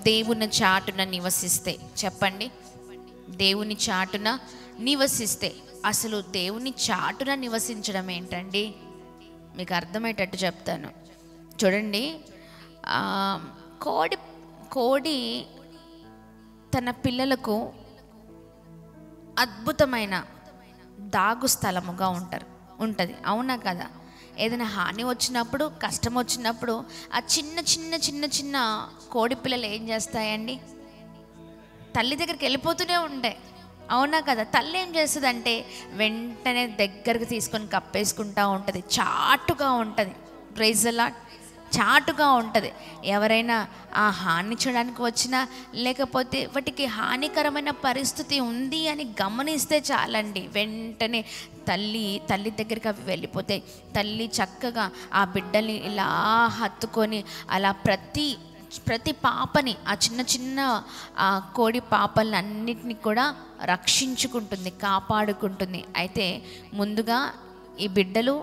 దేవుని చాటున నివసిస్తే, చెప్పండి, దేవుని చాటున నివసిస్తే. అసలు దేవుని చాటున నివసించడం ఏంటండి? మీకు అర్థమయ్యేటట్టు చెప్తాను చూడండి. కోడి తన పిల్లలకు అద్భుతమైన దాగు స్థలముగా ఉంటుంది, అవునా కదా? ఏదైనా హాని వచ్చినప్పుడు, కష్టం వచ్చినప్పుడు ఆ చిన్న చిన్న చిన్న చిన్న కోడి పిల్లలు ఏం చేస్తాయండి? తల్లి దగ్గరికి వెళ్ళిపోతూనే ఉంటాయి, అవునా కదా? తల్లి ఏం చేస్తుందంటే వెంటనే దగ్గరకు తీసుకొని కప్పేసుకుంటూ ఉంటుంది, చాటుగా ఉంటుంది. Praise the Lord. చాటుగా ఉంటుంది. ఎవరైనా ఆ హాని చేయడానికి వచ్చినా, లేకపోతే వాటికి హానికరమైన పరిస్థితి ఉంది అని గమనిస్తే చాలండి, వెంటనే తల్లి దగ్గరికి అవి వెళ్ళిపోతాయి. తల్లి చక్కగా ఆ బిడ్డల్ని ఇలా హత్తుకొని అలా ప్రతి పాపని, ఆ చిన్న చిన్న ఆ కోడి పాపల్ని అన్నిటిని కూడా రక్షించుకుంటుంది, కాపాడుకుంటుంది. అయితే ముందుగా ఈ బిడ్డలు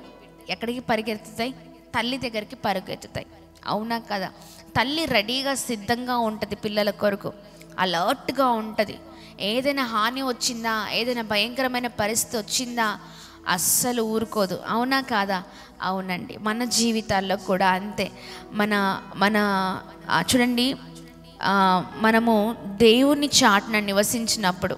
ఎక్కడికి పరిగెత్తుతాయి? తల్లి దగ్గరికి పరిగెత్తుతాయి, అవునా కదా? తల్లి రెడీగా సిద్ధంగా ఉంటుంది పిల్లల కొరకు, అలర్ట్గా ఉంటుంది. ఏదైనా హాని వచ్చిందా, ఏదైనా భయంకరమైన పరిస్థితి వచ్చిందా అస్సలు ఊరుకోదు, అవునా కాదా? అవునండి. మన జీవితాల్లో కూడా అంతే. మన చూడండి, మనము దేవుని చాటున నివసించినప్పుడు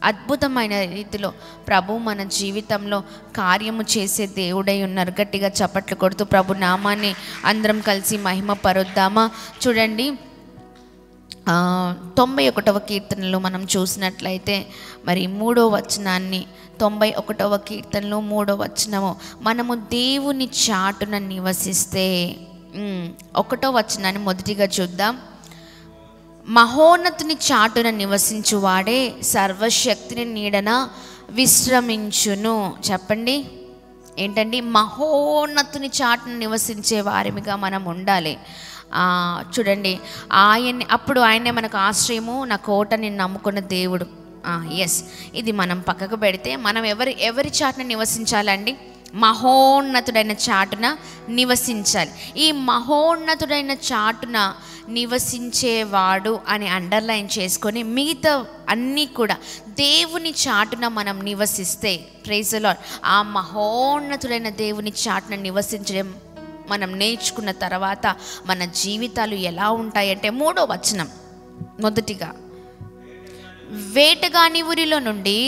అద్భుతమైన రీతిలో ప్రభు మన జీవితంలో కార్యము చేసే దేవుడై ఉన్నారు. గట్టిగా చప్పట్లు కొడుతూ ప్రభు నామాన్ని అందరం కలిసి మహిమ పరుద్దామా? చూడండి, 91వ కీర్తనలో మనం చూసినట్లయితే మరి 3వ వచనాన్ని, 91వ కీర్తనలో 3వ వచనము, మనము దేవుని చాటున నివసిస్తే, 1వ వచనాన్ని మొదటిగా చూద్దాం. మహోన్నతుని చాటున నివసించువాడే సర్వశక్తిని నీడన విశ్రమించును. చెప్పండి, ఏంటండి? మహోన్నతుని చాటున నివసించే వారిగా మనం ఉండాలి. చూడండి, అప్పుడు ఆయనే మనకు ఆశ్రయము, నా కోట, నేను నమ్ముకున్న దేవుడు. ఎస్, ఇది మనం పక్కకు పెడితే మనం ఎవరి చాటున నివసించాలండి? మహోన్నతుడైన చాటున నివసించాలి. ఈ మహోన్నతుడైన చాటున నివసించేవాడు అని అండర్లైన్ చేసుకొని మిగతా అన్నీ కూడా దేవుని చాటున మనం నివసిస్తే, ప్రైజ్ ది లార్డ్, ఆ మహోన్నతుడైన దేవుని చాటున నివసించడం మనం నేర్చుకున్న తర్వాత మన జీవితాలు ఎలా ఉంటాయంటే, 3వ వచనం మొదటిగా, వేటగాని ఊరిలో నుండి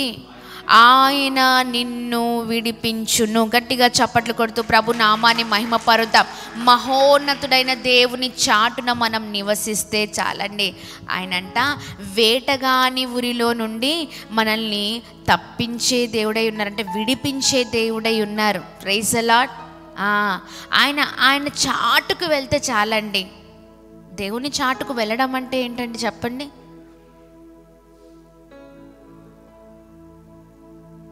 ఆయన నిన్ను విడిపించును. గట్టిగా చప్పట్లు కొడుతూ ప్రభు నామాన్ని మహిమ పరుద్దాం. మహోన్నతుడైన దేవుని చాటున మనం నివసిస్తే చాలండి. ఆయనంట వేటగాని ఊరిలో నుండి మనల్ని తప్పించే దేవుడై ఉన్నారంటే, విడిపించే దేవుడై ఉన్నారు. Praise the Lord. ఆయన చాటుకు వెళ్తే చాలండి. దేవుని చాటుకు వెళ్ళడం అంటే ఏంటండి చెప్పండి?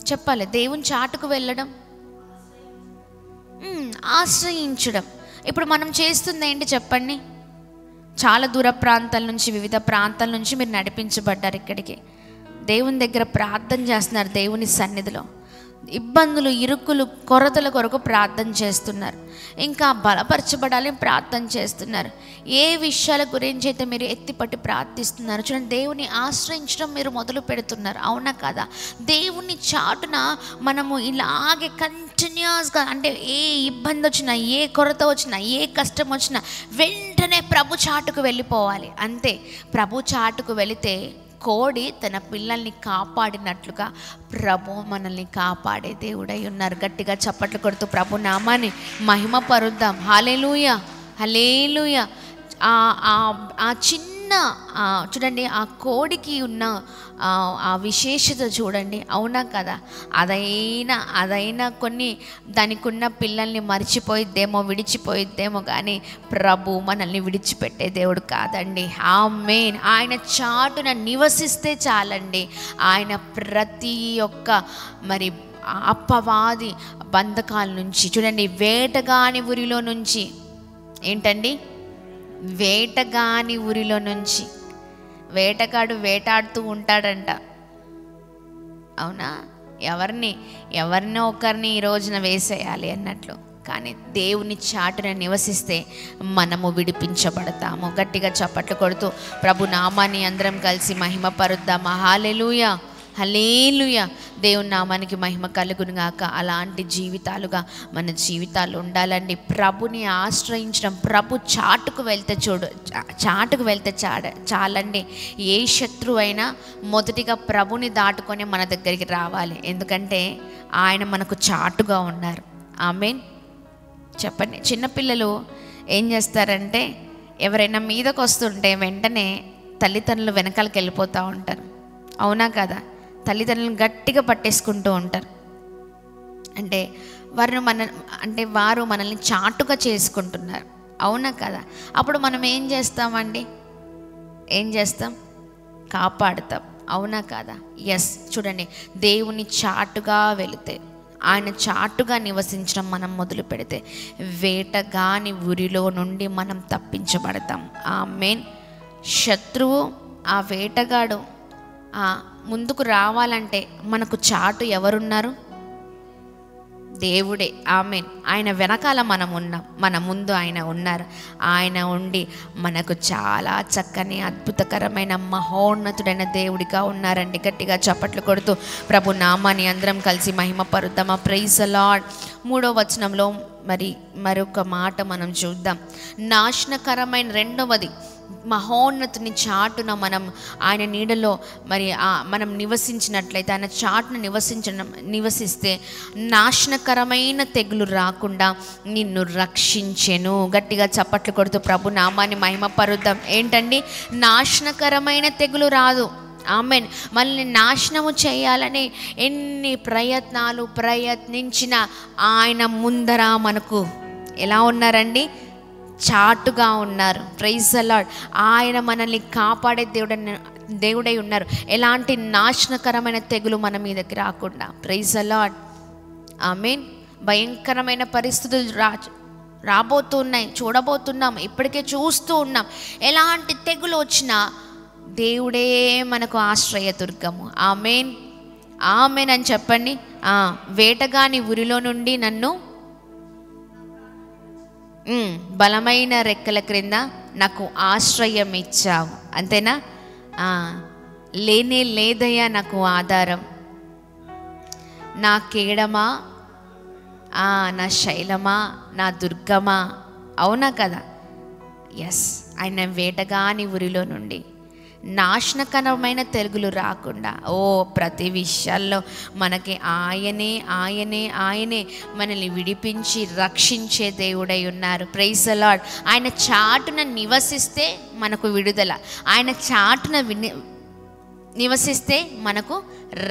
చెప్పాలి. దేవుని చాటుకు వెళ్ళడం, ఆశ్రయించడం. ఇప్పుడు మనం చేస్తుంది ఏంటి చెప్పండి? చాలా దూర ప్రాంతాల నుంచి, వివిధ ప్రాంతాల నుంచి మీరు నడిపించబడ్డారు ఇక్కడికి. దేవుని దగ్గర ప్రార్థన చేస్తున్నారు, దేవుని సన్నిధిలో ఇబ్బందులు, ఇరుకులు, కొరతల కొరకు ప్రార్థన చేస్తున్నారు. ఇంకా బలపరచబడాలని ప్రార్థన చేస్తున్నారు. ఏ విషయాల గురించి అయితే మీరు ఎత్తిపట్టి ప్రార్థిస్తున్నారు, చూడండి, దేవుని ఆశ్రయించడం మీరు మొదలు పెడుతున్నారు, అవునా కదా? దేవుని చాటున మనము ఇలాగే కంటిన్యూస్గా, అంటే ఏ ఇబ్బంది వచ్చినా, ఏ కొరత వచ్చినా, ఏ కష్టం వచ్చినా వెంటనే ప్రభు చాటుకు వెళ్ళిపోవాలి. అంతే. ప్రభు చాటుకు వెళితే కోడి తన పిల్లల్ని కాపాడినట్లుగా ప్రభు మనల్ని కాపాడే దేవుడై ఉన్నారు. గట్టిగా చప్పట్లు కొడుతూ ప్రభు నామాన్ని మహిమ పరుద్దాం. హల్లెలూయా, హల్లెలూయా. ఆ చిన్న చూడండి, ఆ కోడికి ఉన్న ఆ విశేషత చూడండి, అవునా కదా? అదైనా కొన్ని దానికి ఉన్న పిల్లల్ని మర్చిపోయిద్దేమో, విడిచిపోయిద్దేమో, కానీ ప్రభు మనల్ని విడిచిపెట్టే దేవుడు కాదండి. ఆమేన్. ఆయన చాటున నివసిస్తే చాలండి. ఆయన ప్రతి ఒక్క మరి అపవాది బంధకాల నుంచి, చూడండి, వేటగాని ఊరిలో నుంచి, ఏంటండి? వేటగాని ఊరిలో నుంచి. వేటగాడు వేటాడుతూ ఉంటాడంట, అవునా? ఎవరినో ఒకరిని ఈ రోజున వేసేయాలి అన్నట్లు. కానీ దేవుని చాటున నివసిస్తే మనము విడిపించబడతాము. గట్టిగా చప్పట్లు కొడుతూ ప్రభు నామాన్ని అందరం కలిసి మహిమ పరుద్దాం. హల్లెలూయా, హల్లెలూయా. దేవుని నామానికి మహిమ కలుగును గాక. అలాంటి జీవితాలుగా మన జీవితాలు ఉండాలండి. ప్రభుని ఆశ్రయించడం, ప్రభు చాటుకు వెళ్తే చాలండి. ఏ శత్రువు అయినా మొదటిగా ప్రభుని దాటుకొని మన దగ్గరికి రావాలి. ఎందుకంటే ఆయన మనకు చాటుగా ఉన్నారు. ఆమేన్. చెప్పండి. చిన్నపిల్లలు ఏం చేస్తారంటే ఎవరైనా మీదకు వస్తుంటే వెంటనే తల్లిదండ్రులు వెనకాలకి వెళ్ళిపోతూ ఉంటారు. అవునా కదా? తల్లిదండ్రులను గట్టిగా పట్టేసుకుంటూ ఉంటారు. అంటే వారు మనల్ని చాటుగా చేసుకుంటున్నారు. అవునా కదా? అప్పుడు మనం ఏం చేస్తామండి? కాపాడుతాం. అవునా కదా? ఎస్. చూడండి, దేవుని చాటుగా వెళితే, ఆయన చాటుగా నివసించడం మనం మొదలు పెడితే వేటగాని ఉరిలో నుండి మనం తప్పించబడతాం. ఆమేన్. శత్రువు, ఆ వేటగాడు ముందుకు రావాలంటే మనకు చాటు ఎవరున్నారు? దేవుడే. ఆమేన్. ఆయన వెనకాల మనం ఉన్నాం, మన ముందు ఆయన ఉన్నారు. ఆయన ఉండి మనకు చాలా చక్కని అద్భుతకరమైన మహోన్నతుడైన దేవుడిగా ఉన్నారండి. గట్టిగా చప్పట్లు కొడుతూ ప్రభు నామాన్ని అందరం కలిసి మహిమ పరుద్దామా. Praise the lord. 3వ వచనంలో మరొక మాట మనం చూద్దాం. నాశనకరమైన రెండవది, మహోన్నతుని చాటున మనం ఆయన నీడలో మనం నివసించినట్లయితే, ఆయన చాటున నివసిస్తే నాశనకరమైన తెగులు రాకుండా నిన్ను రక్షించెను. గట్టిగా చప్పట్లు కొడుతూ ప్రభు నామాన్ని మహిమ పరుద్దాం. ఏంటండి? నాశనకరమైన తెగులు రాదు. ఆమేన్. మనల్ని నాశనము చేయాలని ఎన్ని ప్రయత్నించినా ఆయన ముందర మనకు ఎలా ఉన్నారండి? చాటుగా ఉన్నారు. Praise the Lord. ఆయన మనల్ని కాపాడే దేవుడై ఉన్నారు. ఎలాంటి నాశనకరమైన తెగులు మన మీదకి రాకుండా. Praise the lord. ఆమేన్. భయంకరమైన పరిస్థితులు రాబోతున్నాయి, చూడబోతున్నాం, ఇప్పటికే చూస్తూ ఉన్నాం. ఎలాంటి తెగులు వచ్చినా దేవుడే మనకు ఆశ్రయ దుర్గము. ఆమేన్, ఆమేన్ అని చెప్పండి. వేటగాని ఉరిలో నుండి నన్ను బలమైన రెక్కల క్రింద నాకు ఆశ్రయం ఇచ్చావు. అంతేనా? లేనే లేదయ్యా నాకు ఆధారం, నా కేడమా, నా శైలమా, నా దుర్గమా. అవునా కదా? ఎస్. ఆయన వేటగాని ఉరిలో నుండి నాశనకరమైన తెగులు రాకుండా ప్రతి విషయాల్లో మనకి ఆయనే మనల్ని విడిపించి రక్షించే దేవుడై ఉన్నారు. Praise the Lord. ఆయన చాటున నివసిస్తే మనకు విడుదల, ఆయన చాటున నివసిస్తే మనకు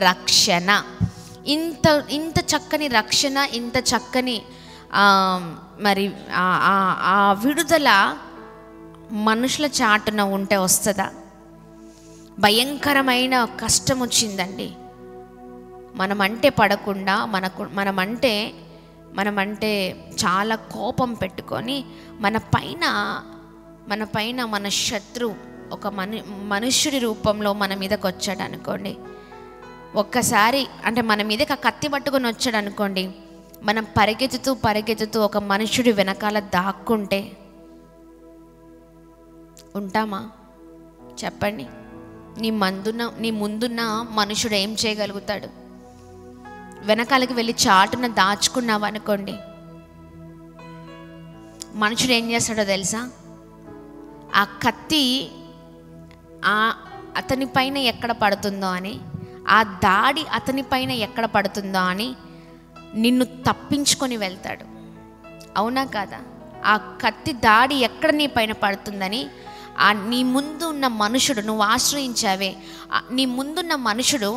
రక్షణ. ఇంత చక్కని రక్షణ, ఇంత చక్కని ఆ విడుదల మనుషుల చాటున ఉంటే వస్తుందా? భయంకరమైన కష్టం వచ్చిందండి, మనమంటే పడకుండా, మనమంటే చాలా కోపం పెట్టుకొని మన పైన మన శత్రువు ఒక మనుష్యుడి రూపంలో మన మీదకి వచ్చాడు అనుకోండి. ఒక్కసారి అంటే మన మీదకి ఆ కత్తి పట్టుకొని వచ్చాడు అనుకోండి, మనం పరిగెత్తుతూ ఒక మనుష్యుడి వెనకాల దాక్కుంటే ఉంటామా? చెప్పండి. నీ ముందున్న మనుషుడు ఏం చేయగలుగుతాడు? వెనకాలకి వెళ్ళి చాటున దాచుకున్నావు అనుకోండి, మనుషుడు ఏం చేస్తాడో తెలుసా? ఆ కత్తి అతని పైన ఎక్కడ పడుతుందో అని, ఆ దాడి అతని పైన ఎక్కడ పడుతుందో అని నిన్ను తప్పించుకొని వెళ్తాడు. అవునా కాదా? ఆ కత్తి దాడి ఎక్కడ నీ పైన పడుతుందని నీ ముందు ఉన్న మనుషుడు, నువ్వు ఆశ్రయించావే నీ ముందున్న మనుషుడు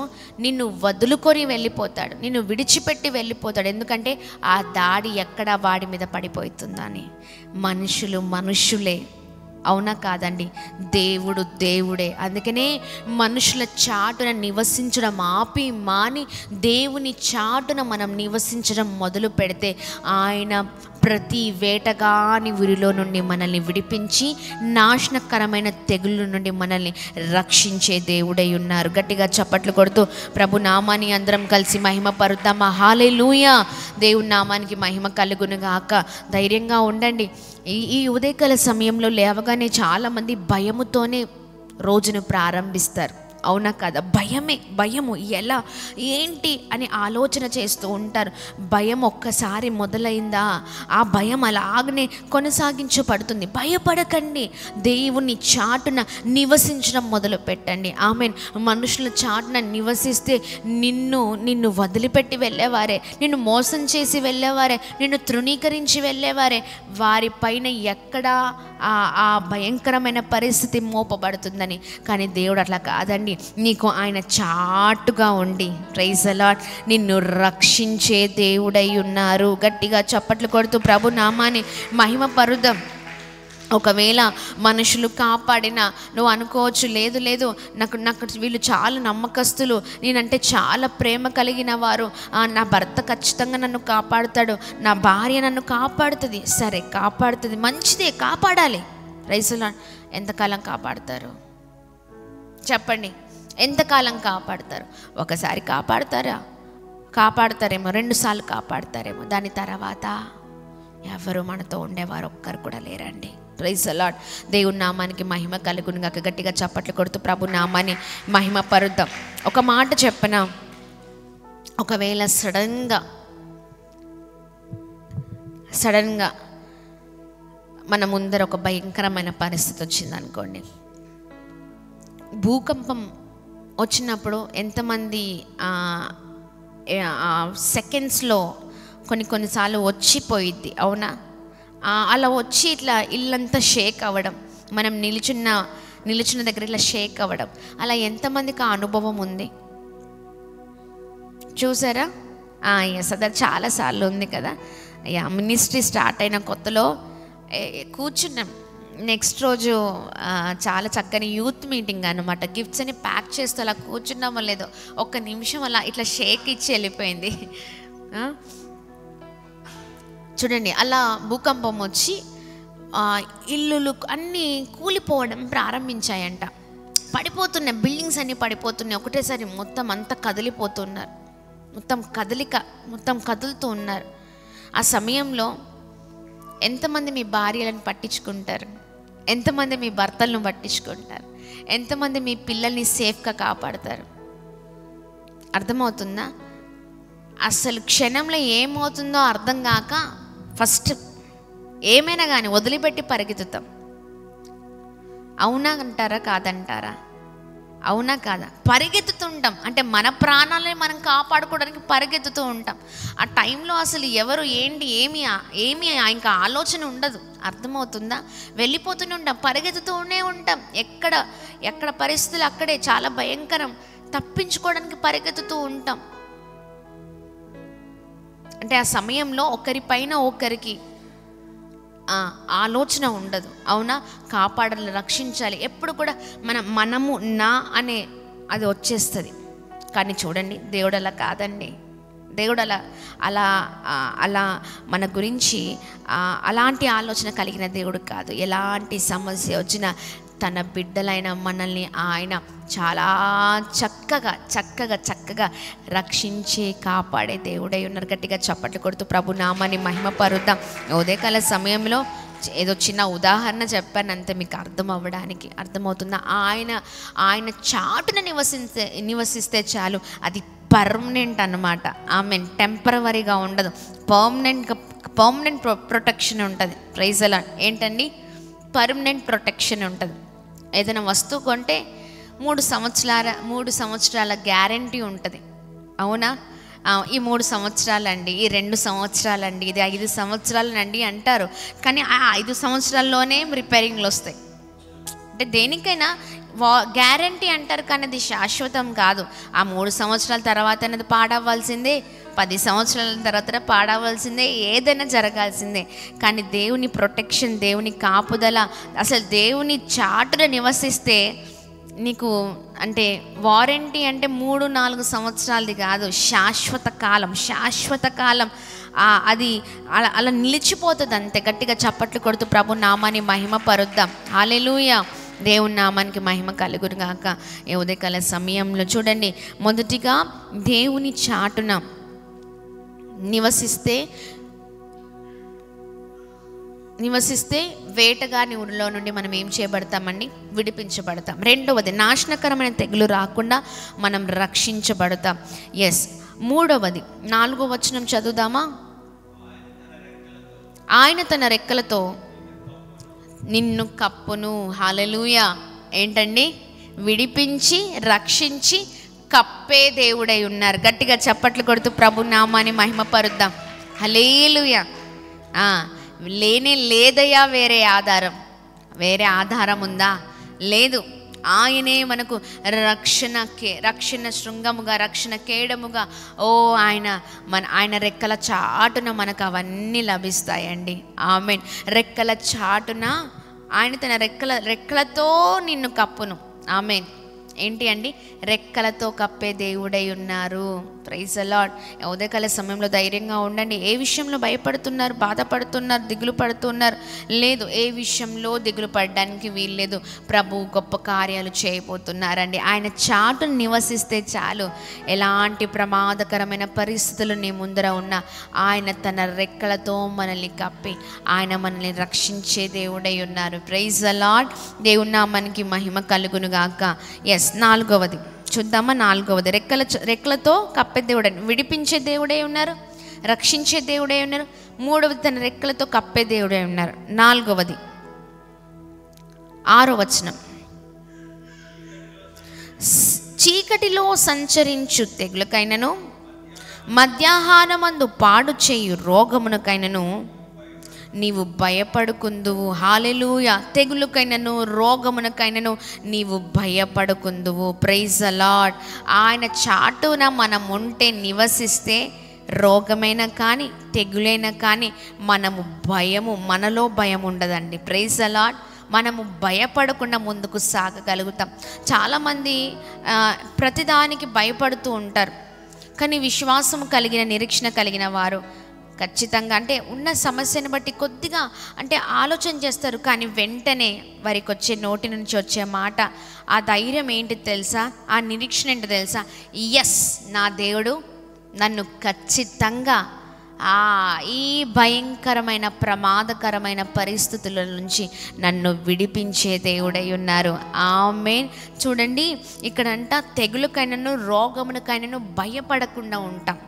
నిన్ను వదులుకొని వెళ్ళిపోతాడు, నిన్ను విడిచిపెట్టి వెళ్ళిపోతాడు. ఎందుకంటే ఆ దాడి ఎక్కడ వాడి మీద పడిపోతుందని. మనుషులే. అవునా కాదండి? దేవుడు దేవుడే. అందుకనే మనుషుల చాటున నివసించడం మాని దేవుని చాటున మనం నివసించడం మొదలు పెడితే ఆయన ప్రతి వేటగాని ఉరిలో నుండి మనల్ని విడిపించి నాశనకరమైన తెగుళ్ళ నుండి మనల్ని రక్షించే దేవుడై ఉన్నారు. గట్టిగా చప్పట్లు కొడుతూ ప్రభు నామాన్ని అందరం కలిసి మహిమ పరుద్దామా. హల్లెలూయా. దేవుని నామానికి మహిమ కలుగును గాక. ధైర్యంగా ఉండండి. ఈ ఉదయకాల సమయంలో లేవగానే చాలామంది భయముతోనే రోజును ప్రారంభిస్తారు. అవునా కదా? భయము ఎలా ఏంటి అని ఆలోచన చేస్తూ ఉంటారు. భయం ఒక్కసారి మొదలైందా ఆ భయం అలాగనే కొనసాగించబడుతుంది. భయపడకండి, దేవుని చాటున నివసించడం మొదలు పెట్టండి. ఆమెన్. మనుషుల చాటున నివసిస్తే నిన్ను వదిలిపెట్టి వెళ్ళేవారే, నిన్ను మోసం చేసి వెళ్ళేవారే, నిన్ను తృణీకరించి వెళ్ళేవారే, వారిపైన ఎక్కడా ఆ భయంకరమైన పరిస్థితి మోపబడుతుందని. కానీ దేవుడు అట్లా కాదండి. నీకు ఆయన చాటుగా ఉండి, ప్రైజ్ ది లార్డ్, నిన్ను రక్షించే దేవుడై ఉన్నారు. గట్టిగా చప్పట్లు కొడుతూ ప్రభు నామాన్ని మహిమ పరుద్దాం. ఒకవేళ మనుషులు కాపాడినా నువ్వు అనుకోవచ్చు, లేదు నాకు వీళ్ళు చాలా నమ్మకస్తులు, నేనంటే చాలా ప్రేమ కలిగిన వారు, నా భర్త ఖచ్చితంగా నన్ను కాపాడుతాడు, నా భార్య నన్ను కాపాడుతుంది. సరే, కాపాడుతుంది, మంచిదే, కాపాడాలి. Praise the Lord. ఎంతకాలం కాపాడుతారు చెప్పండి? ఎంతకాలం కాపాడుతారు? ఒకసారి కాపాడతారేమో, 2 సార్లు కాపాడతారేమో, దాని తర్వాత ఎవరు మనతో ఉండేవారు ఒక్కరు కూడా లేరండి. Praise the lord. దేవుని నామానికి మహిమ కలుగును గాక. గట్టిగా చప్పట్లు కొడుతూ ప్రభు నామాన్ని మహిమ పరుద్దాం. ఒక మాట చెప్పనా, ఒకవేళ సడన్గా మన ముందర ఒక భయంకరమైన పరిస్థితి వచ్చింది అనుకోండి. భూకంపం వచ్చినప్పుడు ఎంతమంది సెకండ్స్లో కొన్నిసార్లు వచ్చిపోయిద్ది, అవునా? అలా వచ్చి ఇట్లా ఇల్లంతా షేక్ అవ్వడం, మనం నిలుచున్న దగ్గర ఇట్లా షేక్ అవ్వడం, అలా ఎంతమందికి ఆ అనుభవం ఉంది చూసారా? ఎస్, అది చాలాసార్లు ఉంది కదా. మినిస్ట్రీ స్టార్ట్ అయిన కొత్తలో కూర్చున్నాం. నెక్స్ట్ రోజు చాలా చక్కని యూత్ మీటింగ్ అనమాట. గిఫ్ట్స్ అని ప్యాక్ చేస్తూ అలా కూర్చున్నామో లేదో, 1 నిమిషం అలా ఇట్లా షేక్ ఇచ్చి వెళ్ళిపోయింది. చూడండి, అలా భూకంపం వచ్చి ఇల్లులు అన్నీ కూలిపోవడం ప్రారంభించాయంట. పడిపోతున్నాయి, బిల్డింగ్స్ అన్నీ పడిపోతున్నాయి ఒకటేసారి. మొత్తం అంతా కదిలిపోతున్నారు, మొత్తం కదులుతూ ఉన్నారు. ఆ సమయంలో ఎంతమంది మీ భార్యలను పట్టించుకుంటారు? ఎంతమంది మీ భర్తలను పట్టించుకుంటారు? ఎంతమంది మీ పిల్లల్ని సేఫ్గా కాపాడతారు? అర్థమవుతుందా? అసలు క్షణంలో ఏమవుతుందో అర్థం కాక ఫస్ట్ ఏమైనా కానీ వదిలిపెట్టి పరిగెత్తుతాం. అవునా అంటారా? కాదంటారా? అవునా కాదా? పరిగెత్తుతుంటాం. అంటే మన ప్రాణాలని మనం కాపాడుకోవడానికి పరిగెత్తుతూ ఉంటాం. ఆ టైంలో అసలు ఎవరు ఏంటి ఏమి ఇంకా ఆలోచన ఉండదు. అర్థమవుతుందా? వెళ్ళిపోతూనే ఉంటాం, పరిగెత్తుతూనే ఉంటాం. ఎక్కడ పరిస్థితులు అక్కడే, చాలా భయంకరం. తప్పించుకోవడానికి పరిగెత్తుతూ ఉంటాం. అంటే ఆ సమయంలో ఒకరిపైన ఒకరికి ఆలోచన ఉండదు, అవునా? కాపాడాలి, రక్షించాలి, ఎప్పుడు కూడా మనము నా అనే అది వచ్చేస్తుంది. కానీ చూడండి, దేవుడు అలా కాదండి. దేవుడు అలా మన గురించి అలాంటి ఆలోచన కలిగిన దేవుడు కాదు. ఎలాంటి సమస్య వచ్చినా తన బిడ్డలైన మనల్ని ఆయన చాలా చక్కగా రక్షించే కాపాడే దేవుడై ఉన్నారు. గట్టిగా చప్పట్లు కొడుతూ ప్రభు నామాన్ని మహిమ పరుద్దాం. ఉదయకాల సమయంలో ఏదో చిన్న ఉదాహరణ చెప్పాను అంతే, మీకు అర్థం అవ్వడానికి. అర్థమవుతుందా? ఆయన చాటున నివసిస్తే చాలు, అది పర్మనెంట్ అన్నమాట. ఆమెన్. టెంపరవరీగా ఉండదు, పర్మనెంట్ ప్రొటెక్షన్ ఉంటుంది. Praise the Lord. ఏంటండి? పర్మనెంట్ ప్రొటెక్షన్ ఉంటుంది. ఏదైనా వస్తువు కొంటే 3 సంవత్సరాల గ్యారంటీ ఉంటుంది, అవునా? ఈ 3 సంవత్సరాలండి, ఈ 2 సంవత్సరాలండి, ఇది 5 సంవత్సరాలనండి అంటారు. కానీ ఆ 5 సంవత్సరాల్లోనే రిపేరింగ్లు వస్తాయి. అంటే దేనికైనా గ్యారంటీ అంటారు, కానీ అది శాశ్వతం కాదు. ఆ 3 సంవత్సరాల తర్వాత అనేది పాడవలసిందే, 10 సంవత్సరాల తర్వాత పాడవలసిందే, ఏదైనా జరగాల్సిందే. కానీ దేవుని ప్రొటెక్షన్, దేవుని కాపుదల, అసలు దేవుని చాటున నివసిస్తే నీకు అంటే వారంటీ అంటే 3-4 సంవత్సరాలది కాదు, శాశ్వత కాలం. అది అలా నిలిచిపోతుంది అంతే. గట్టిగా చప్పట్లు కొడుతూ ప్రభు నామాన్ని మహిమ పరుద్దాం. హల్లెలూయా. దేవుని నామానికి మహిమ కలుగును గాక. ఈ ఉదయకాల సమయంలో చూడండి, మొదటిగా దేవుని చాటున నివసిస్తే వేటగాని ఊరిలో నుండి మనం ఏం చేయబడతామండి? విడిపించబడతాం. రెండవది, నాశనకరమైన తెగులు రాకుండా మనం రక్షించబడతాం. ఎస్. మూడవది 4వ వచనం చదువుదామా? ఆయన తన రెక్కలతో నిన్ను కప్పును. హల్లెలూయా. ఏంటండి? విడిపించి రక్షించి కప్పే దేవుడై ఉన్నారు. గట్టిగా చప్పట్లు కొడుతూ ప్రభు నామాన్ని మహిమ పరుద్దాం. హల్లెలూయా. లేదయ్యా వేరే ఆధారం ఉందా? లేదు. ఆయనే మనకు రక్షణ శృంగముగా, రక్షణ కేడముగా. ఆయన రెక్కల చాటున మనకు అవన్నీ లభిస్తాయండి. ఆమేన్. రెక్కల చాటున ఆయన తన రెక్కలతో నిన్ను కప్పును. ఆమేన్. ఏంటి అండి? రెక్కలతో కప్పే దేవుడై ఉన్నారు. Praise the Lord. ఉదయకాల సమయంలో ధైర్యంగా ఉండండి. ఏ విషయంలో భయపడుతున్నారు, బాధపడుతున్నారు, దిగులు పడుతున్నారు? లేదు, ఏ విషయంలో దిగులు పడడానికి వీల్లేదు. ప్రభు గొప్ప కార్యాలు చేయబోతున్నారండి. ఆయన చాటును నివసిస్తే చాలు. ఎలాంటి ప్రమాదకరమైన పరిస్థితులు నీ ముందర ఉన్నా ఆయన తన రెక్కలతో మనల్ని కప్పి ఆయన మనల్ని రక్షించే దేవుడై ఉన్నారు. Praise the lord. దేవుని నామానికి మహిమ కలుగును గాక. ఎస్. 4వది చూద్దామా? 4వది, రెక్కలతో కప్పే దేవుడని, విడిపించే దేవుడై ఉన్నారు, రక్షించే దేవుడై ఉన్నారు. 3వది, తన రెక్కలతో కప్పే దేవుడై ఉన్నారు. 4వది 6వ వచనం, చీకటిలో సంచరించు తెగులకైనను మధ్యాహ్నమందు పాడు చేయు రోగమునకైనను నీవు భయపడుకుందువు. హల్లెలూయా. తెగులుకైనను రోగమునకైనను నీవు భయపడుకుందువు. Praise the Lord. ఆయన చాటున మనం ఉంటే, నివసిస్తే, రోగమైనా కానీ తెగులైనా కానీ మనలో భయం ఉండదండి. Praise the Lord. మనము భయపడకుండా ముందుకు సాగగలుగుతాం. చాలామంది ప్రతిదానికి భయపడుతూ ఉంటారు. కానీ విశ్వాసం కలిగిన, నిరీక్షణ కలిగిన వారు ఖచ్చితంగా అంటే ఉన్న సమస్యను బట్టి కొద్దిగా అంటే ఆలోచన చేస్తారు. కానీ వెంటనే వారికి వచ్చే నోటి నుంచి వచ్చే మాట, ఆ ధైర్యం ఏంటి తెలుసా? ఆ నిరీక్షణ ఏంటి తెలుసా? ఎస్, నా దేవుడు నన్ను ఖచ్చితంగా ఈ భయంకరమైన ప్రమాదకరమైన పరిస్థితుల నుంచి నన్ను విడిపించే దేవుడై ఉన్నారు. ఆమేన్. చూడండి, ఇక్కడంట తెగులుకైనను రోగమునకైనను భయపడకుండా ఉంటాం.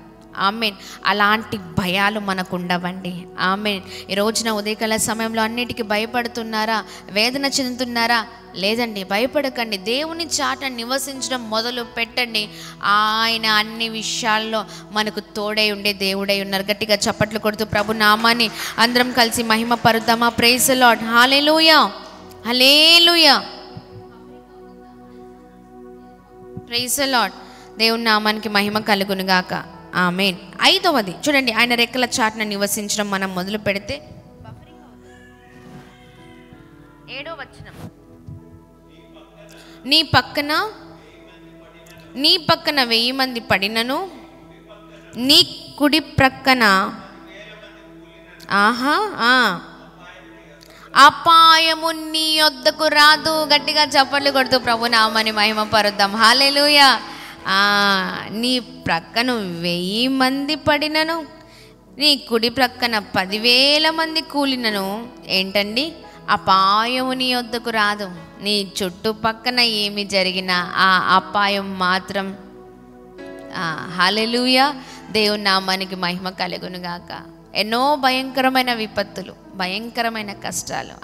ఆమేన్. అలాంటి భయాలు మనకు ఉండవండి. ఆమేన్. ఈ రోజున ఉదయకాల సమయంలో అన్నిటికీ భయపడుతున్నారా? వేదన చెందుతున్నారా? లేదండి, భయపడకండి. దేవుని చాట నివసించడం మొదలు పెట్టండి. ఆయన అన్ని విషయాల్లో మనకు తోడై ఉండే దేవుడై ఉన్నారు. గట్టిగా చప్పట్లు కొడుతూ ప్రభు నామాన్ని అందరం కలిసి మహిమ పరుద్దామా? Praise the lord. Hallelujah. Hallelujah. Praise the lord. దేవుని నామానికి మహిమ కలుగును గాక. ఆమేన్. 5వది చూడండి, ఆయన రెక్కల చాటున నివసించడం మనం మొదలు పెడితే 7వ వచనం, నీ పక్కన 1000 మంది పడినను నీ కుడి ప్రక్కన అపాయము నీ యొద్దకు రాదు. గట్టిగా చప్పట్లు కొడుతూ ప్రభు నామాన్ని మహిమ పరుద్దాం. హల్లెలూయా. నీ ప్రక్కన 1000 మంది పడినను నీ కుడి ప్రక్కన 10,000 మంది కూలినను ఏంటండి? అపాయము నీ వద్దకు రాదు. నీ చుట్టుపక్కన ఏమి జరిగినా ఆ అపాయం మాత్రం హల్లెలూయా. దేవుని నామానికి మహిమ కలుగును గాక. ఎన్నో భయంకరమైన విపత్తులు, భయంకరమైన కష్టాలు,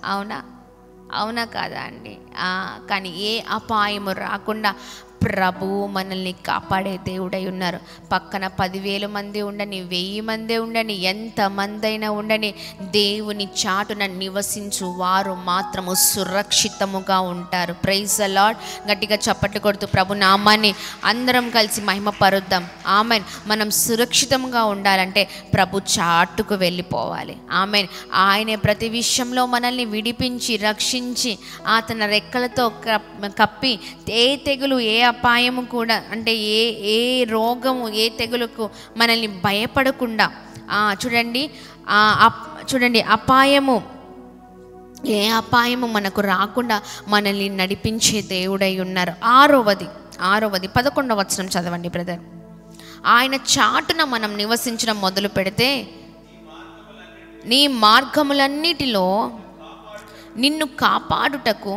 అవునా కాదా అండి? కానీ ఏ అపాయము రాకుండా ప్రభువు మనల్ని కాపాడే దేవుడై ఉన్నారు. పక్కన 10,000 మంది ఉండని, 1000 మంది ఉండని, ఎంతమంది అయినా ఉండని, దేవుని చాటున నివసించు వారు మాత్రము సురక్షితముగా ఉంటారు. Praise the Lord. గట్టిగా చప్పట్లు కొడుతూ ప్రభు నామాన్ని అందరం కలిసి మహిమ పరుద్దాం. ఆమెన్. మనం సురక్షితంగా ఉండాలంటే ప్రభు చాటుకు వెళ్ళిపోవాలి. ఆమెన్. ఆయనే ప్రతి విషయంలో మనల్ని విడిపించి రక్షించి తన రెక్కలతో కప్పి ఏ తెగులు, ఏ అపాయము కూడా, అంటే ఏ రోగము, ఏ తెగులుకు మనల్ని భయపడకుండా చూడండి అపాయము, ఏ అపాయము మనకు రాకుండా మనల్ని నడిపించే దేవుడై ఉన్నారు. ఆరవది 11వ వచనం చదవండి బ్రదర్. ఆయన చాటున మనం నివసించడం మొదలు పెడితే నీ మార్గములన్నిటిలో నిన్ను కాపాడుటకు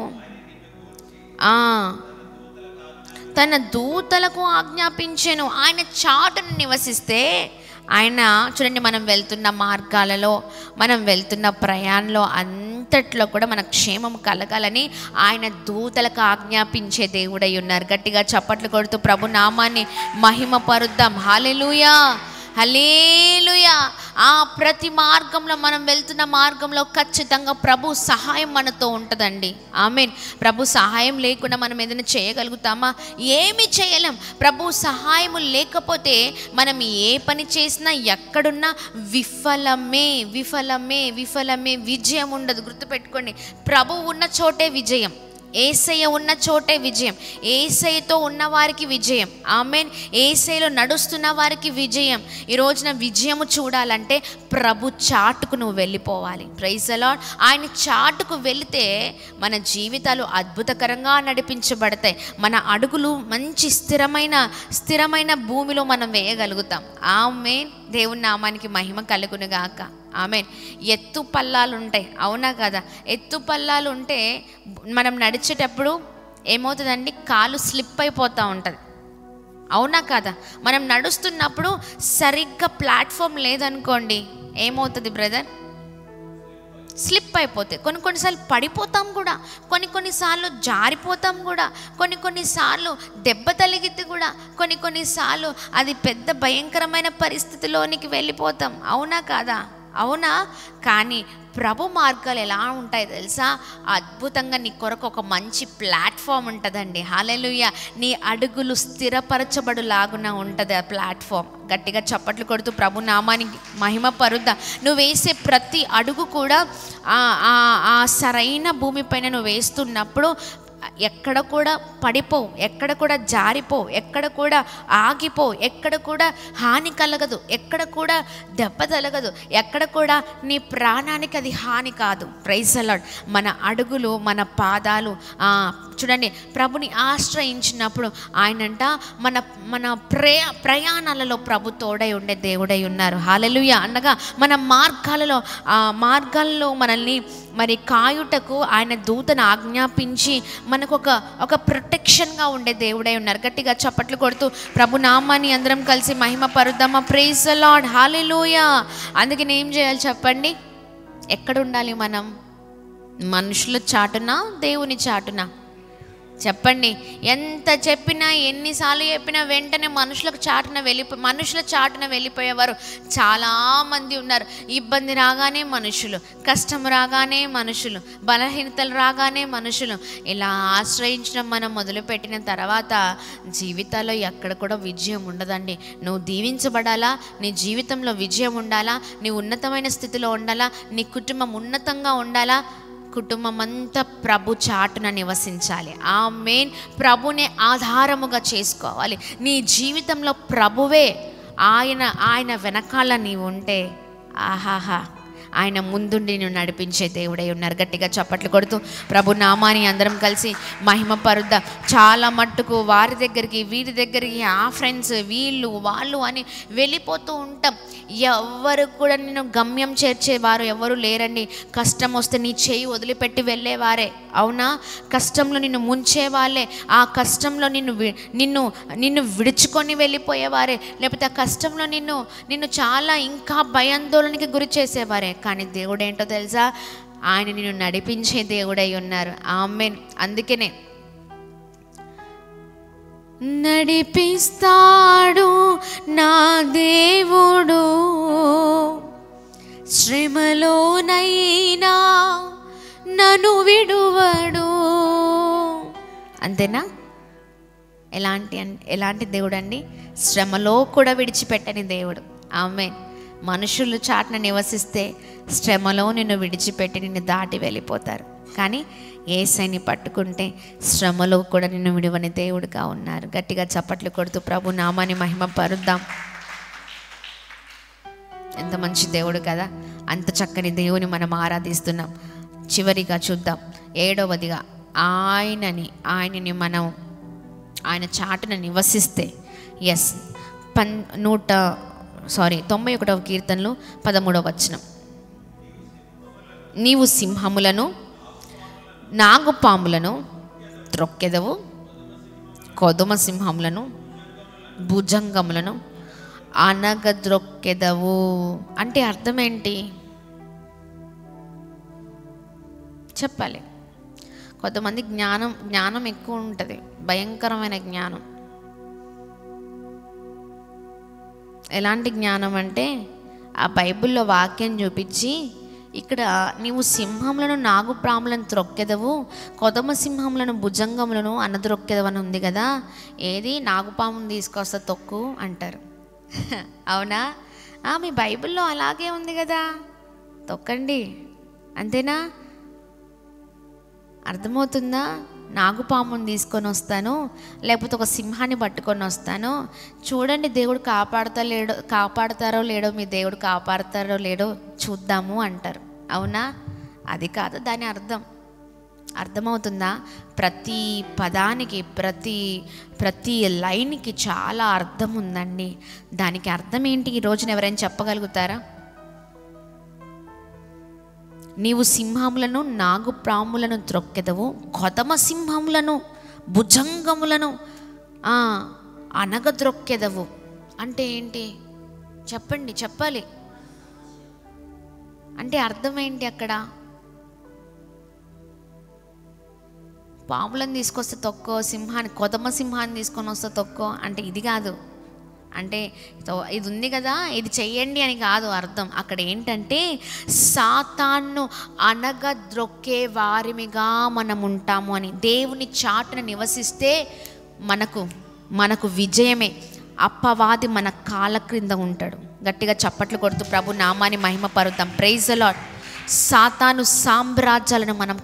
తన దూతలకు ఆజ్ఞాపించెను. ఆయన చాటును నివసిస్తే ఆయన చూడండి, మనం వెళ్తున్న మార్గాలలో, మనం వెళ్తున్న ప్రయాణంలో అంతట్లో కూడా మన క్షేమం కలగాలని ఆయన దూతలకు ఆజ్ఞాపించే దేవుడై ఉన్నారు. గట్టిగా చప్పట్లు కొడుతూ ప్రభు నామాన్ని మహిమ పరుద్దాం. హల్లెలూయా, హల్లెలూయా. ప్రతి మార్గంలో, మనం వెళ్తున్న మార్గంలో ఖచ్చితంగా ప్రభు సహాయం మనతో ఉంటుందండి. ఆమేన్. ప్రభు సహాయం లేకుండా మనం ఏదైనా చేయగలుగుతామా? ఏమి చేయలేం. ప్రభు సహాయము లేకపోతే మనం ఏ పని చేసినా, ఎక్కడున్నా విఫలమే, విఫలమే, విఫలమే. విజయం ఉండదు. గుర్తుపెట్టుకోండి, ప్రభు ఉన్న చోటే విజయం. యేసయ్య ఉన్న చోటే విజయం. యేసయ్యతో ఉన్న వారికి విజయం. ఆమేన్. యేసయ్యలో నడుస్తున్న వారికి విజయం. ఈ రోజున విజయము చూడాలంటే ప్రభు చాటుకు నువ్వు వెళ్ళిపోవాలి. Praise the Lord. ఆయన చాటుకు వెళితే మన జీవితాలు అద్భుతకరంగా నడిపించబడతాయి. మన అడుగులు మంచి స్థిరమైన భూమిలో మనం వేయగలుగుతాం. ఆమేన్. దేవుని నామానికి మహిమ కలుగును గాక. ఆమేన్. ఎత్తు పల్లాలు ఉంటాయి, అవునా కదా? ఎత్తు పల్లాలు ఉంటే మనం నడిచేటప్పుడు ఏమవుతుందండి? కాలు స్లిప్ అయిపోతూ ఉంటుంది, అవునా కదా? మనం నడుస్తున్నప్పుడు సరిగ్గా ప్లాట్ఫామ్ లేదనుకోండి, ఏమవుతుంది బ్రదర్? స్లిప్ అయిపోతాయి. కొన్నిసార్లు పడిపోతాం కూడా, కొన్నిసార్లు జారిపోతాం కూడా, కొన్నిసార్లు దెబ్బ తగిలితే కూడా, కొన్నిసార్లు అది పెద్ద భయంకరమైన పరిస్థితిలోనికి వెళ్ళిపోతాం, అవునా కాదా? అవునా? కానీ ప్రభు మార్గాలు ఎలా ఉంటాయి తెలుసా? అద్భుతంగా నీ కొరకు ఒక మంచి ప్లాట్ఫామ్ ఉంటుందండి. హల్లెలూయా. నీ అడుగులు స్థిరపరచబడులాగున ఉంటుంది ఆ ప్లాట్ఫామ్. గట్టిగా చప్పట్లు కొడుతూ ప్రభు నామానికి మహిమ పరుద్దా. నువ్వు వేసే ప్రతి అడుగు కూడా ఆ సరైన భూమిపైన నువ్వు వేస్తున్నప్పుడు ఎక్కడ కూడా పడిపోవు, ఎక్కడ కూడా జారిపోవు, ఎక్కడ కూడా ఆగిపోవు, ఎక్కడ కూడా హాని కలగదు, ఎక్కడ కూడా దెబ్బ తలగదు, ఎక్కడ కూడా నీ ప్రాణానికి అది హాని కాదు. Praise the Lord. మన అడుగులు, మన పాదాలు చూడండి, ప్రభుని ఆశ్రయించినప్పుడు ఆయనంట మన ప్రయాణాలలో ప్రభు తోడై ఉండే దేవుడై ఉన్నారు. హల్లెలూయా. అనగా మన మార్గాలలో మనల్ని మరి కాయుటకు ఆయన దూతను ఆజ్ఞాపించి మనకు ఒక ప్రొటెక్షన్గా ఉండే దేవుడై ఉన్నారు. గట్టిగా చప్పట్లు కొడుతూ ప్రభు నామాన్ని అందరం కలిసి మహిమ పరుద్దామా? Praise the lord. హల్లెలూయా. అందుకని ఏం చేయాలి చెప్పండి? ఎక్కడ ఉండాలి మనం? మనుషుల చాటున, దేవుని చాటున? చెప్పండి. ఎంత చెప్పినా, ఎన్నిసార్లు చెప్పినా వెంటనే మనుషుల చాటున వెళ్ళిపోయేవారు చాలామంది ఉన్నారు. ఇబ్బంది రాగానే మనుషులు, కష్టం రాగానే మనుషులు, బలహీనతలు రాగానే మనుషులు. ఇలా ఆశ్రయించడం మనం మొదలుపెట్టిన తర్వాత జీవితాల్లో ఎక్కడ కూడా విజయం ఉండదండి. నువ్వు దీవించబడాలా, నీ జీవితంలో విజయం ఉండాలా, నీ ఉన్నతమైన స్థితిలో ఉండాలా, నీ కుటుంబం ఉన్నతంగా ఉండాలా, కుటుంబం అంతా ప్రభు చాటున నివసించాలి. ఆమేన్. ప్రభునే ఆధారముగా చేసుకోవాలి. నీ జీవితంలో ప్రభువే ఆయన వెనకాల నీవు ఉంటే ఆహాహా, ఆయన ముందుండి నేను నడిపించే దేవుడై ఉన్నారు. గట్టిగా చప్పట్లు కొడుతూ ప్రభు నామాని అందరం కలిసి మహిమ పరుద్దాం. చాలా మట్టుకు వారి దగ్గరికి, వీరి దగ్గరికి, ఆ ఫ్రెండ్స్, వీళ్ళు, వాళ్ళు అని వెళ్ళిపోతూ ఉంటాం. ఎవరు కూడా నిన్ను గమ్యం చేర్చేవారు ఎవరు లేరండి. కష్టం వస్తే నీ చేయి వదిలిపెట్టి వెళ్ళేవారే, అవునా? కష్టంలో నిన్ను ముంచేవాళ్ళే, ఆ కష్టంలో నిన్ను విడుచుకొని వెళ్ళిపోయేవారే, లేకపోతే ఆ కష్టంలో నిన్ను చాలా ఇంకా భయాందోళనకి గురి చేసేవారే. కానీ దేవుడు ఏంటో తెలుసా? ఆయన నిన్ను నడిపించే దేవుడై ఉన్నారు. ఆమేన్. అందుకనే నడిపిస్తాడు నా దేవుడు, శ్రమలోనైనా నన్ను విడువడు. అంతేనా? ఎలాంటి దేవుడు అండి? శ్రమలో కూడా విడిచిపెట్టని దేవుడు. ఆమేన్. మనుషులు చాటున నివసిస్తే శ్రమలో నిన్ను విడిచిపెట్టి నిన్ను దాటి వెళ్ళిపోతారు. కానీ యేసయ్యని పట్టుకుంటే శ్రమలో కూడా నిన్ను విడువని దేవుడుగా ఉన్నారు. గట్టిగా చప్పట్లు కొడుతూ ప్రభు నామాన్ని మహిమ పరుద్దాం. ఎంత మంచి దేవుడు కదా! అంత చక్కని దేవుని మనం ఆరాధిస్తున్నాం. చివరిగా చూద్దాం, 7వదిగా ఆయనని మనం ఆయన చాటున నివసిస్తే. 91వ కీర్తనలు 13వ వచనం. నీవు సింహములను నాగుపాములను త్రొక్కెదవు, కొదమ సింహములను భుజంగములను అనగద్రొక్కెదవు. అంటే అర్థం ఏంటి చెప్పాలి? కొంతమంది జ్ఞానం ఎక్కువ ఉంటుంది, భయంకరమైన జ్ఞానం. ఎలాంటి జ్ఞానం అంటే ఆ బైబిల్లో వాక్యం చూపించి ఇక్కడ నీవు సింహములను నాగుపాములను త్రొక్కెదవు, కొదమ సింహములను భుజంగములను అనద్రొక్కెదవు అని ఉంది కదా. ఏది నాగుపామును తీసుకొస్తా తొక్కు అంటారు. అవునా? మీ బైబిల్లో అలాగే ఉంది కదా, తొక్కండి. అంతేనా? అర్థమవుతుందా? నాగుపాముని తీసుకొని వస్తాను, లేకపోతే ఒక సింహాన్ని పట్టుకొని వస్తాను, చూడండి దేవుడు కాపాడతారో లేడో, మీ దేవుడు కాపాడతారో లేడో చూద్దాము అంటారు. అవునా? అది కాదు దాని అర్థం. అర్థమవుతుందా? ప్రతి పదానికి ప్రతి లైన్కి చాలా అర్థం ఉందండి. దానికి అర్థం ఏంటి ఈ రోజున ఎవరైనా చెప్పగలుగుతారా? నీవు సింహములను నాగుపాములను త్రొక్కెదవు, కొదమ సింహములను భుజంగములను అనగద్రొక్కెదవు. అంటే ఏంటి చెప్పాలి. అంటే అర్థం ఏంటి అక్కడ? పాములను తీసుకొస్తే తొక్కో, కొదమ సింహాన్ని తీసుకొని వస్తే తొక్కో అంటే ఇది కాదు. అంటే ఇది ఉంది కదా, ఇది చెయ్యండి అని కాదు అర్థం. అక్కడ ఏంటంటే సాతాను అనగద్రొక్కే వారిమిగా మనం ఉంటాము అని. దేవుని చాటున నివసిస్తే మనకు విజయమే. అపవాది మన కాళ్ళ క్రింద ఉంటాడు. గట్టిగా చప్పట్లు కొడుతూ ప్రభు నామాన్ని మహిమ పరుద్దాం. Praise the lord. సాతాను సామ్రాజ్యాలను మనం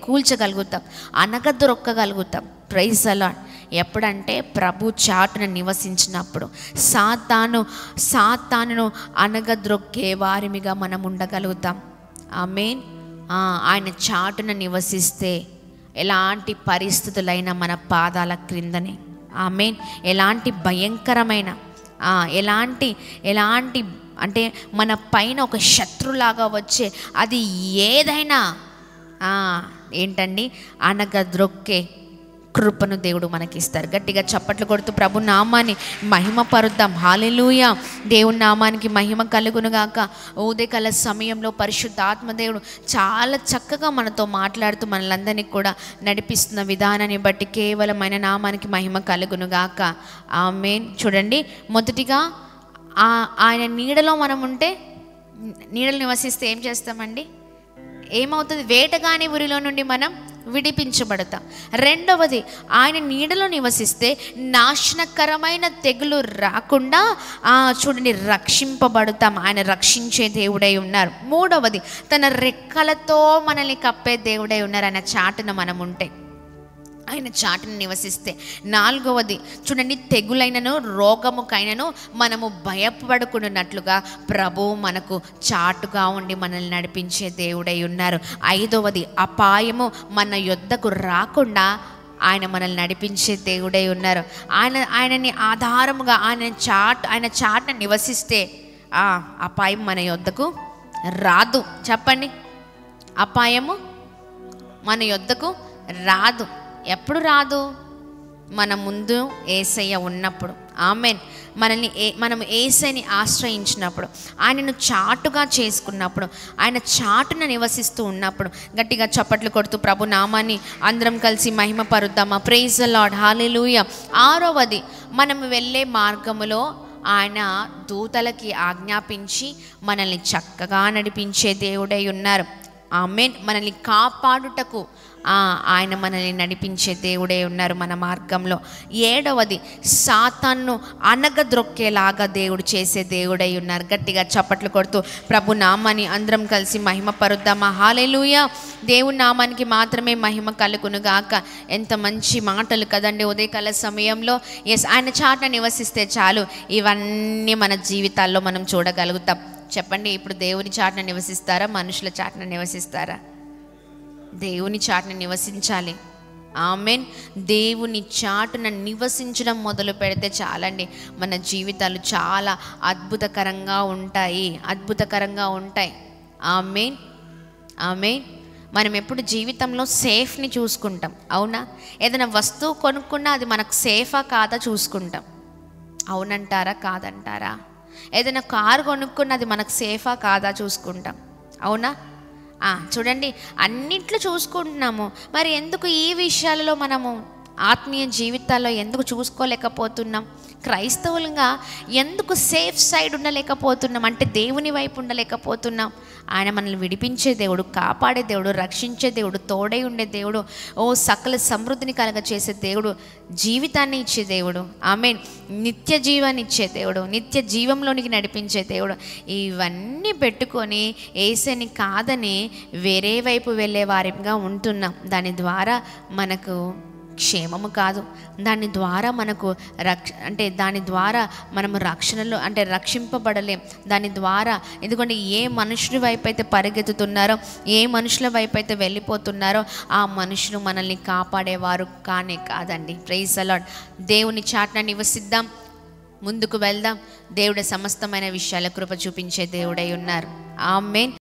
కూల్చగలుగుతాం, అనగద్రొక్కగలుగుతాం. Praise the lord. ఎప్పుడంటే ప్రభు చాటున నివసించినప్పుడు సాతానును అనగద్రొక్కే వారిమిగా మనం ఉండగలుగుతాం. ఆమేన్. ఆయన చాటున నివసిస్తే ఎలాంటి పరిస్థితులైనా మన పాదాల క్రిందనే. ఆమేన్. ఎలాంటి భయంకరమైన ఎలాంటి అంటే మన పైన ఒక శత్రులాగా వచ్చే అది ఏదైనా ఏంటండి అనగద్రొక్కే కృపను దేవుడు మనకిస్తారు. గట్టిగా చప్పట్లు కొడుతూ ప్రభు నామాన్ని మహిమ పరుద్దాం. హల్లెలూయా. దేవుని నామానికి మహిమ కలుగునుగాక. ఉదయకాల సమయంలో పరిశుద్ధాత్మ దేవుడు చాలా చక్కగా మనతో మాట్లాడుతూ మనలందరినీ కూడా నడిపిస్తున్న విధానాన్ని బట్టి కేవలం ఆయన నామానికి మహిమ కలుగునుగాక. ఆమేన్. చూడండి, మొదటిగా ఆయన నీడలో మనం ఉంటే, నీడలో నివసిస్తే ఏం చేస్తామండి? ఏమవుతుంది? వేటగాని ఉరిలో నుండి మనం విడిపించబడతాం. రెండవది, ఆయన నీడలో నివసిస్తే నాశనకరమైన తెగులు రాకుండా చూడండి రక్షింపబడతాం. ఆయన రక్షించే దేవుడై ఉన్నారు. మూడవది, తన రెక్కలతో మనల్ని కప్పే దేవుడై ఉన్నారు ఆయన చాటున మనం ఉంటే, ఆయన చాటును నివసిస్తే. నాలుగవది చూడండి, తెగులైనను రోగముకైనను మనము భయపడకున్నట్లుగా ప్రభువు మనకు చాటుగా ఉండి మనల్ని నడిపించే దేవుడై ఉన్నారు. ఐదవది, అపాయము మన యొద్దకు రాకుండా ఆయన మనల్ని నడిపించే దేవుడై ఉన్నారు. ఆయనని ఆధారముగా ఆయన చాటును నివసిస్తే అపాయం మన యొద్దకు రాదు. చెప్పండి, అపాయము మన యొద్దకు రాదు. ఎప్పుడు రాదు? మన ముందు యేసయ్య ఉన్నప్పుడు. ఆమేన్. మనం యేసయ్యని ఆశ్రయించినప్పుడు, ఆయనను చాటుగా చేసుకున్నప్పుడు, ఆయన చాటున నివసిస్తూ ఉన్నప్పుడు గట్టిగా చప్పట్లు కొడుతూ ప్రభు నామాన్ని అందరం కలిసి మహిమపరుద్దామా? ప్రైజ్ ద లార్డ్, హల్లెలూయా. 6వది, మనం వెళ్ళే మార్గములో ఆయన దూతలకి ఆజ్ఞాపించి మనల్ని చక్కగా నడిపించే దేవుడై ఉన్నారు. ఆమేన్. మనల్ని కాపాడుటకు ఆయన మనల్ని నడిపించే దేవుడే ఉన్నారు మన మార్గంలో. 7వది, సాతాన్ను అనగద్రొక్కేలాగా దేవుడు చేసే దేవుడై ఉన్నారు. గట్టిగా చప్పట్లు కొడుతూ ప్రభు నామాన్ని అందరం కలిసి మహిమపరుద్దామా? హల్లెలూయా. దేవుని నామానికి మాత్రమే మహిమ కలుగును గాక. ఎంత మంచి మాటలు కదండి ఉదయకాల సమయంలో. ఆయన చాటున నివసిస్తే చాలు, ఇవన్నీ మన జీవితాల్లో మనం చూడగలుగుతాం. చెప్పండి, ఇప్పుడు దేవుని చాటున నివసిస్తారా, మనుషుల చాటున నివసిస్తారా? దేవుని చాటున నివసించాలి. ఆమేన్. దేవుని చాటున నివసించడం మొదలు పెడితే చాలండి, మన జీవితాలు చాలా అద్భుతకరంగా ఉంటాయి, అద్భుతకరంగా ఉంటాయి. ఆమేన్, ఆమేన్. మనం ఎప్పుడు జీవితంలో సేఫ్ని చూసుకుంటాం, అవునా? ఏదైనా వస్తువు కొనుక్కున్నా అది మనకు సేఫా కాదా చూసుకుంటాం, అవునంటారా కాదంటారా? ఏదైనా కారు కొనుక్కున్నది మనకు సేఫా కాదా చూసుకుంటాం, అవునా? చూడండి, అన్నిట్లో చూసుకుంటున్నాము, మరి ఎందుకు ఈ విషయాలలో మనము ఆత్మీయ జీవితాల్లో ఎందుకు చూసుకోలేకపోతున్నాం? క్రైస్తవులుగా ఎందుకు సేఫ్ సైడ్ ఉండలేకపోతున్నాం? అంటే దేవుని వైపు ఉండలేకపోతున్నాం. ఆయన మనల్ని విడిపించే దేవుడు, కాపాడే దేవుడు, రక్షించే దేవుడు, తోడై ఉండే దేవుడు, సకల సమృద్ధిని కలగ చేసే దేవుడు, జీవితాన్ని ఇచ్చే దేవుడు, ఆమేన్, నిత్య జీవాన్ని ఇచ్చే దేవుడు, నిత్య జీవంలోనికి నడిపించే దేవుడు. ఇవన్నీ పెట్టుకొని యేసయ్యని కాదని వేరే వైపు వెళ్ళే వారిగా ఉంటున్నాం. దాని ద్వారా మనకు క్షేమము కాదు, దాని ద్వారా మనకు దాని ద్వారా మనము రక్షణలో రక్షింపబడలేం. దాని ద్వారా ఎందుకంటే ఏ మనుషుని వైపు అయితే పరిగెత్తుతున్నారో, ఏ మనుషుల వైపు అయితే వెళ్ళిపోతున్నారో ఆ మనుషులు మనల్ని కాపాడేవారు కానే కాదండి. Praise the Lord. దేవుని చాటున నివసిద్దాం, ముందుకు వెళ్దాం. దేవుడు సమస్తమైన విషయాల కృప చూపించే దేవుడై ఉన్నారు. ఆమేన్.